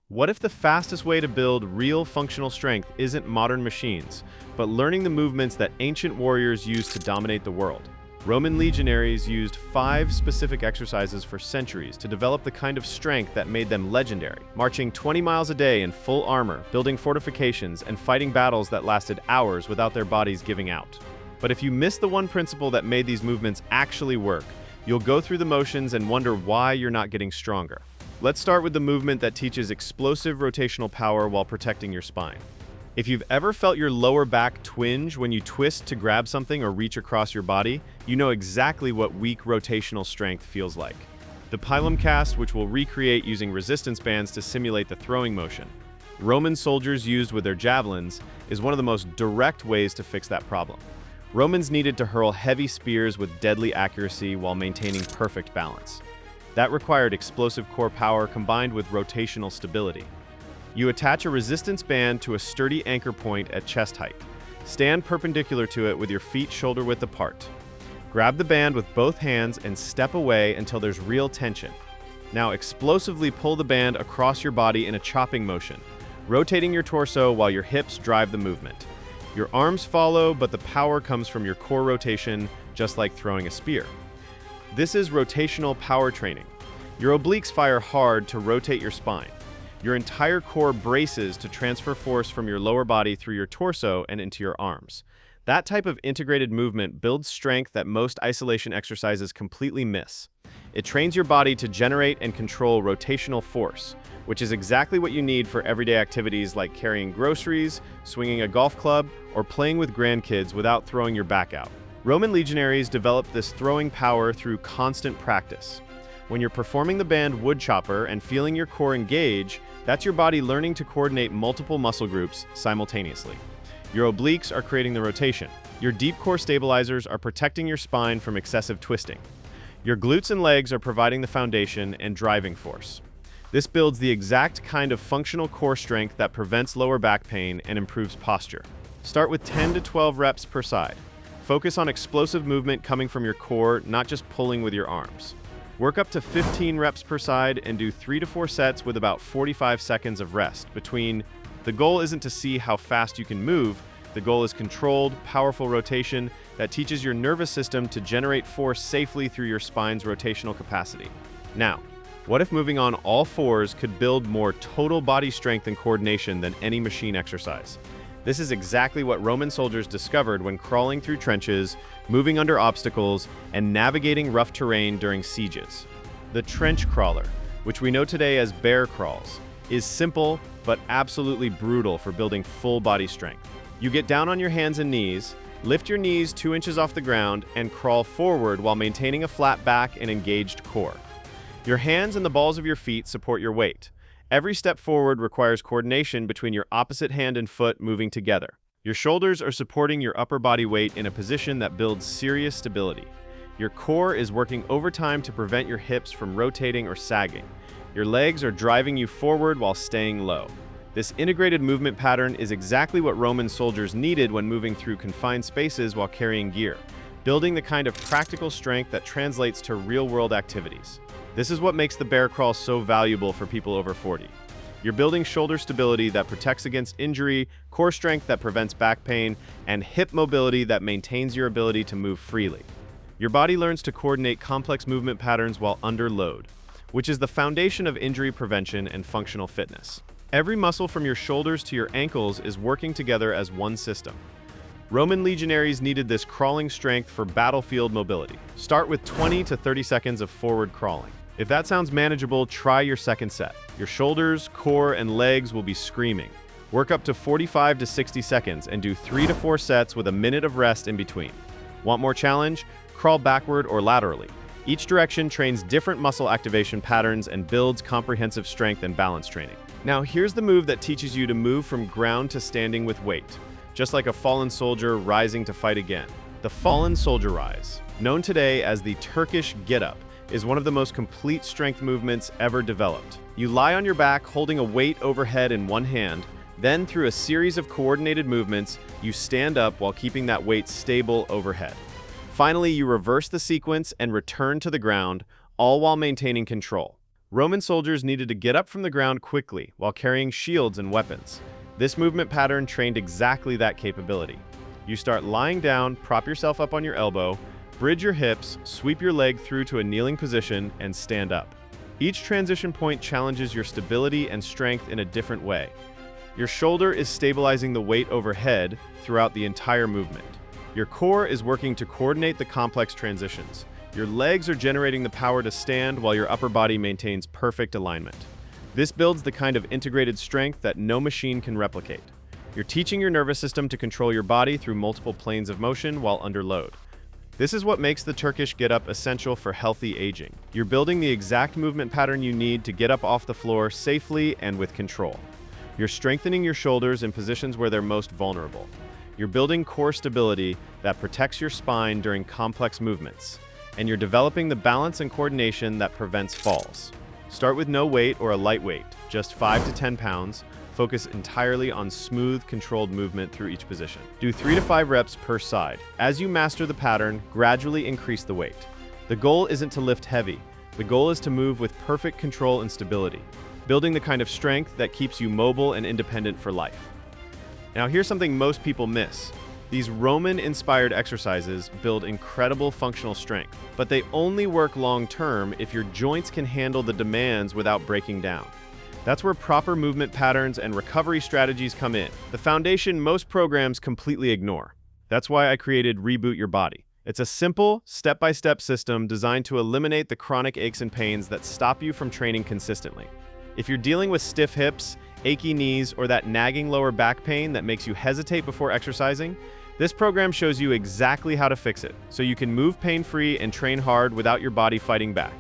What if the fastest way to build real functional strength isn't modern machines, but learning the movements that ancient warriors used to dominate the world? Roman legionaries used 5 specific exercises for centuries to develop the kind of strength that made them legendary, marching 20 miles a day in full armor, building fortifications, and fighting battles that lasted hours without their bodies giving out. But if you miss the one principle that made these movements actually work, you'll go through the motions and wonder why you're not getting stronger. Let's start with the movement that teaches explosive rotational power while protecting your spine. If you've ever felt your lower back twinge when you twist to grab something or reach across your body, you know exactly what weak rotational strength feels like. The pilum cast, which we'll recreate using resistance bands to simulate the throwing motion Roman soldiers used with their javelins, is one of the most direct ways to fix that problem. Romans needed to hurl heavy spears with deadly accuracy while maintaining perfect balance. That required explosive core power combined with rotational stability. You attach a resistance band to a sturdy anchor point at chest height. Stand perpendicular to it with your feet shoulder-width apart. Grab the band with both hands and step away until there's real tension. Now explosively pull the band across your body in a chopping motion, rotating your torso while your hips drive the movement. Your arms follow, but the power comes from your core rotation, just like throwing a spear. This is rotational power training. Your obliques fire hard to rotate your spine. Your entire core braces to transfer force from your lower body through your torso and into your arms. That type of integrated movement builds strength that most isolation exercises completely miss. It trains your body to generate and control rotational force, which is exactly what you need for everyday activities like carrying groceries, swinging a golf club, or playing with grandkids without throwing your back out. Roman legionaries developed this throwing power through constant practice. When you're performing the band woodchopper and feeling your core engage, that's your body learning to coordinate multiple muscle groups simultaneously. Your obliques are creating the rotation. Your deep core stabilizers are protecting your spine from excessive twisting. Your glutes and legs are providing the foundation and driving force. This builds the exact kind of functional core strength that prevents lower back pain and improves posture. Start with 10 to 12 reps per side. Focus on explosive movement coming from your core, not just pulling with your arms. Work up to 15 reps per side and do 3 to 4 sets with about 45 seconds of rest between. The goal isn't to see how fast you can move. The goal is controlled, powerful rotation that teaches your nervous system to generate force safely through your spine's rotational capacity. Now, what if moving on all fours could build more total body strength and coordination than any machine exercise? This is exactly what Roman soldiers discovered when crawling through trenches, moving under obstacles, and navigating rough terrain during sieges. The trench crawler, which we know today as bear crawls, is simple but absolutely brutal for building full body strength. You get down on your hands and knees, lift your knees 2 inches off the ground, and crawl forward while maintaining a flat back and engaged core. Your hands and the balls of your feet support your weight. Every step forward requires coordination between your opposite hand and foot moving together. Your shoulders are supporting your upper body weight in a position that builds serious stability. Your core is working overtime to prevent your hips from rotating or sagging. Your legs are driving you forward while staying low. This integrated movement pattern is exactly what Roman soldiers needed when moving through confined spaces while carrying gear, building the kind of practical strength that translates to real-world activities. This is what makes the bear crawl so valuable for people over 40. You're building shoulder stability that protects against injury, core strength that prevents back pain, and hip mobility that maintains your ability to move freely. Your body learns to coordinate complex movement patterns while under load, which is the foundation of injury prevention and functional fitness. Every muscle from your shoulders to your ankles is working together as one system. Roman legionaries needed this crawling strength for battlefield mobility. Start with 20 to 30 seconds of forward crawling. If that sounds manageable, try your second set. Your shoulders, core, and legs will be screaming. Work up to 45 to 60 seconds and do 3 to 4 sets with a minute of rest in between. Want more challenge? Crawl backward or laterally. Each direction trains different muscle activation patterns and builds comprehensive strength and balance training. Now here's the move that teaches you to move from ground to standing with weight, just like a fallen soldier rising to fight again. The fallen soldier rise, known today as the Turkish get-up, is one of the most complete strength movements ever developed. You lie on your back holding a weight overhead in one hand, then through a series of coordinated movements, you stand up while keeping that weight stable overhead. Finally, you reverse the sequence and return to the ground, all while maintaining control. Roman soldiers needed to get up from the ground quickly while carrying shields and weapons. This movement pattern trained exactly that capability. You start lying down, prop yourself up on your elbow, bridge your hips, sweep your leg through to a kneeling position, and stand up. Each transition point challenges your stability and strength in a different way. Your shoulder is stabilizing the weight overhead throughout the entire movement. Your core is working to coordinate the complex transitions. Your legs are generating the power to stand while your upper body maintains perfect alignment. This builds the kind of integrated strength that no machine can replicate. You're teaching your nervous system to control your body through multiple planes of motion while under load. This is what makes the Turkish get-up essential for healthy aging. You're building the exact movement pattern you need to get up off the floor safely and with control. You're strengthening your shoulders in positions where they're most vulnerable. You're building core stability that protects your spine during complex movements. And you're developing the balance and coordination that prevents falls. Start with no weight or a light weight, just 5 to 10 pounds. Focus entirely on smooth, controlled movement through each position. Do 3 to 5 reps per side. As you master the pattern, gradually increase the weight. The goal isn't to lift heavy. The goal is to move with perfect control and stability, building the kind of strength that keeps you mobile and independent for life. Now, here's something most people miss. These Roman-inspired exercises build incredible functional strength, but they only work long-term if your joints can handle the demands without breaking down. That's where proper movement patterns and recovery strategies come in, the foundation most programs completely ignore. That's why I created Reboot Your Body. It's a simple, step-by-step system designed to eliminate the chronic aches and pains that stop you from training consistently. If you're dealing with stiff hips, achy knees, or that nagging lower back pain that makes you hesitate before exercising, this program shows you exactly how to fix it, so you can move pain-free and train hard without your body fighting back.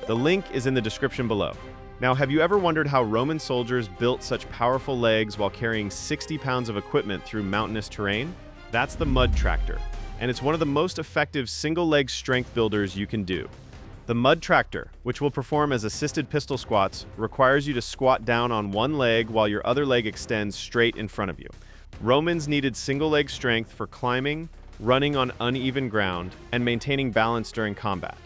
The link is in the description below. Now, have you ever wondered how Roman soldiers built such powerful legs while carrying 60 pounds of equipment through mountainous terrain? That's the mud tractor, and it's one of the most effective single-leg strength builders you can do. The mud tractor, which will perform as assisted pistol squats, requires you to squat down on one leg while your other leg extends straight in front of you. Romans needed single-leg strength for climbing, running on uneven ground, and maintaining balance during combat.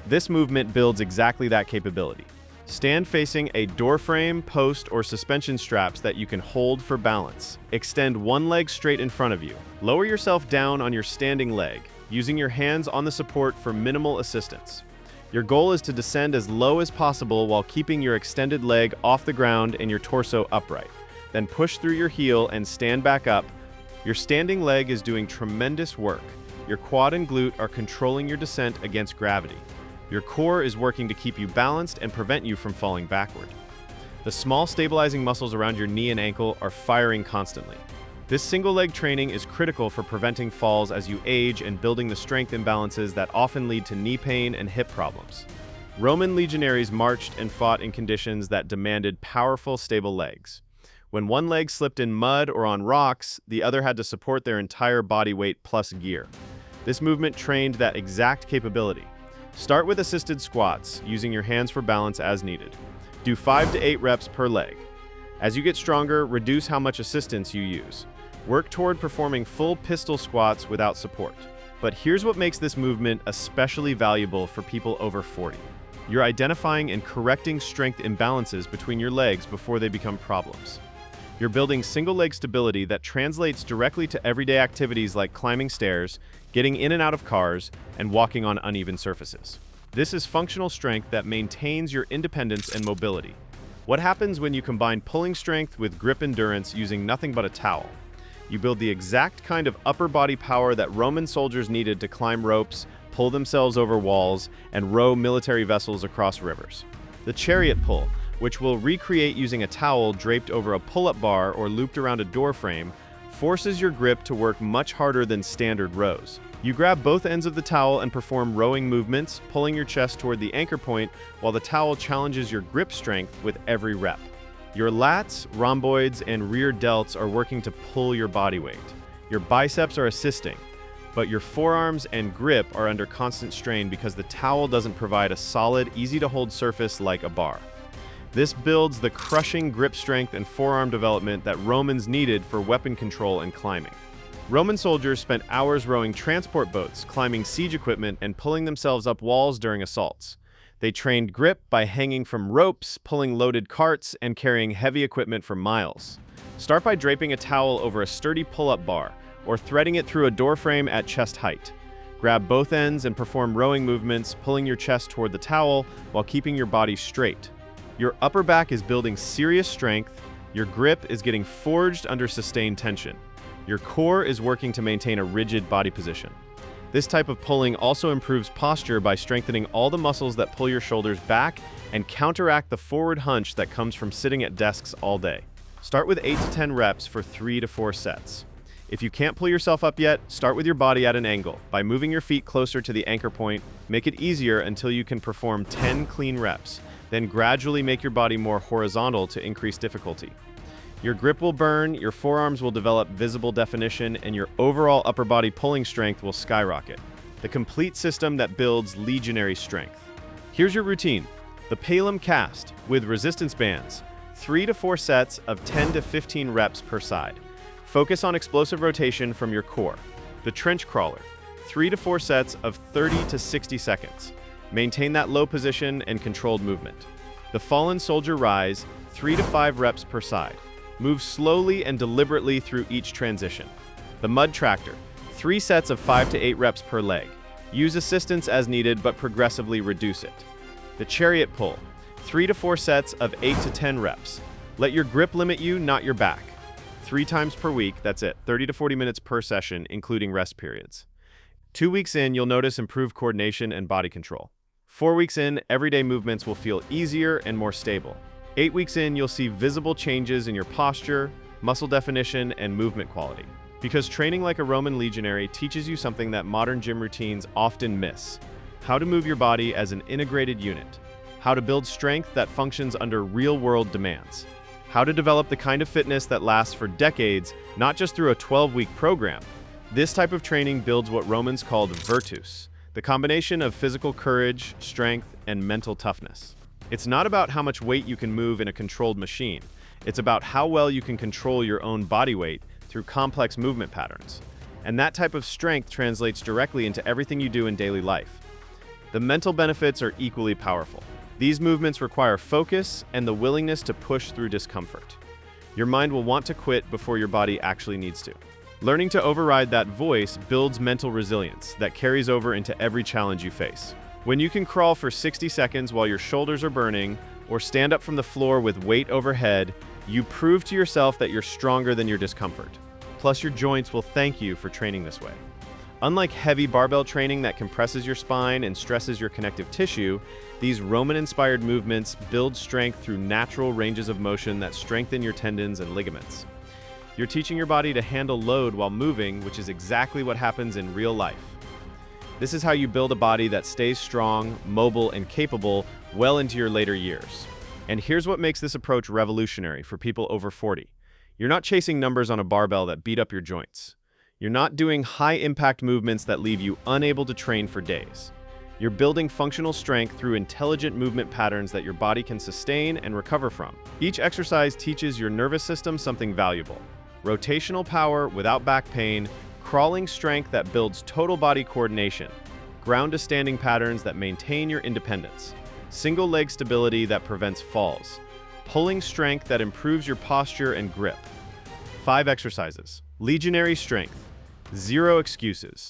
This movement builds exactly that capability. Stand facing a door frame, post, or suspension straps that you can hold for balance. Extend one leg straight in front of you. Lower yourself down on your standing leg, using your hands on the support for minimal assistance. Your goal is to descend as low as possible while keeping your extended leg off the ground and your torso upright. Then push through your heel and stand back up. Your standing leg is doing tremendous work. Your quad and glute are controlling your descent against gravity. Your core is working to keep you balanced and prevent you from falling backward. The small stabilizing muscles around your knee and ankle are firing constantly. This single leg training is critical for preventing falls as you age and building the strength imbalances that often lead to knee pain and hip problems. Roman legionaries marched and fought in conditions that demanded powerful, stable legs. When one leg slipped in mud or on rocks, the other had to support their entire body weight plus gear. This movement trained that exact capability. Start with assisted squats, using your hands for balance as needed. Do 5 to 8 reps per leg. As you get stronger, reduce how much assistance you use. Work toward performing full pistol squats without support. But here's what makes this movement especially valuable for people over 40. You're identifying and correcting strength imbalances between your legs before they become problems. You're building single-leg stability that translates directly to everyday activities like climbing stairs, getting in and out of cars, and walking on uneven surfaces. This is functional strength that maintains your independence and mobility. What happens when you combine pulling strength with grip endurance using nothing but a towel? You build the exact kind of upper body power that Roman soldiers needed to climb ropes, pull themselves over walls, and row military vessels across rivers. The chariot pull, which we'll recreate using a towel draped over a pull-up bar or looped around a door frame, forces your grip to work much harder than standard rows. You grab both ends of the towel and perform rowing movements, pulling your chest toward the anchor point while the towel challenges your grip strength with every rep. Your lats, rhomboids, and rear delts are working to pull your body weight. Your biceps are assisting, but your forearms and grip are under constant strain because the towel doesn't provide a solid, easy-to-hold surface like a bar. This builds the crushing grip strength and forearm development that Romans needed for weapon control and climbing. Roman soldiers spent hours rowing transport boats, climbing siege equipment, and pulling themselves up walls during assaults. They trained grip by hanging from ropes, pulling loaded carts, and carrying heavy equipment for miles. Start by draping a towel over a sturdy pull-up bar, or threading it through a doorframe at chest height. Grab both ends and perform rowing movements, pulling your chest toward the towel while keeping your body straight. Your upper back is building serious strength, your grip is getting forged under sustained tension. Your core is working to maintain a rigid body position. This type of pulling also improves posture by strengthening all the muscles that pull your shoulders back and counteract the forward hunch that comes from sitting at desks all day. Start with 8 to 10 reps for 3 to 4 sets. If you can't pull yourself up yet, start with your body at an angle. By moving your feet closer to the anchor point, make it easier until you can perform 10 clean reps. Then gradually make your body more horizontal to increase difficulty. Your grip will burn, your forearms will develop visible definition, and your overall upper body pulling strength will skyrocket. The complete system that builds Legionary strength. Here's your routine. The pilum cast with resistance bands. 3 to 4 sets of 10 to 15 reps per side. Focus on explosive rotation from your core. The trench crawler, 3 to 4 sets of 30 to 60 seconds. Maintain that low position and controlled movement. The fallen soldier rise, 3 to 5 reps per side. Move slowly and deliberately through each transition. The mud tractor, 3 sets of 5 to 8 reps per leg. Use assistance as needed, but progressively reduce it. The chariot pull, 3 to 4 sets of 8 to 10 reps. Let your grip limit you, not your back. 3 times per week, that's it, 30 to 40 minutes per session, including rest periods. 2 weeks in, you'll notice improved coordination and body control. 4 weeks in, everyday movements will feel easier and more stable. 8 weeks in, you'll see visible changes in your posture, muscle definition, and movement quality. Because training like a Roman legionary teaches you something that modern gym routines often miss: how to move your body as an integrated unit, how to build strength that functions under real-world demands, how to develop the kind of fitness that lasts for decades, not just through a 12-week program. This type of training builds what Romans called virtus, the combination of physical courage, strength, and mental toughness. It's not about how much weight you can move in a controlled machine. It's about how well you can control your own body weight through complex movement patterns. And that type of strength translates directly into everything you do in daily life. The mental benefits are equally powerful. These movements require focus and the willingness to push through discomfort. Your mind will want to quit before your body actually needs to. Learning to override that voice builds mental resilience that carries over into every challenge you face. When you can crawl for 60 seconds while your shoulders are burning, or stand up from the floor with weight overhead, you prove to yourself that you're stronger than your discomfort. Plus, your joints will thank you for training this way. Unlike heavy barbell training that compresses your spine and stresses your connective tissue, these Roman-inspired movements build strength through natural ranges of motion that strengthen your tendons and ligaments. You're teaching your body to handle load while moving, which is exactly what happens in real life. This is how you build a body that stays strong, mobile, and capable well into your later years. And here's what makes this approach revolutionary for people over 40. You're not chasing numbers on a barbell that beat up your joints. You're not doing high-impact movements that leave you unable to train for days. You're building functional strength through intelligent movement patterns that your body can sustain and recover from. Each exercise teaches your nervous system something valuable: rotational power without back pain, crawling strength that builds total body coordination, ground-to-standing patterns that maintain your independence, single leg stability that prevents falls, pulling strength that improves your posture and grip. 5 exercises. Legionary strength. 0 excuses.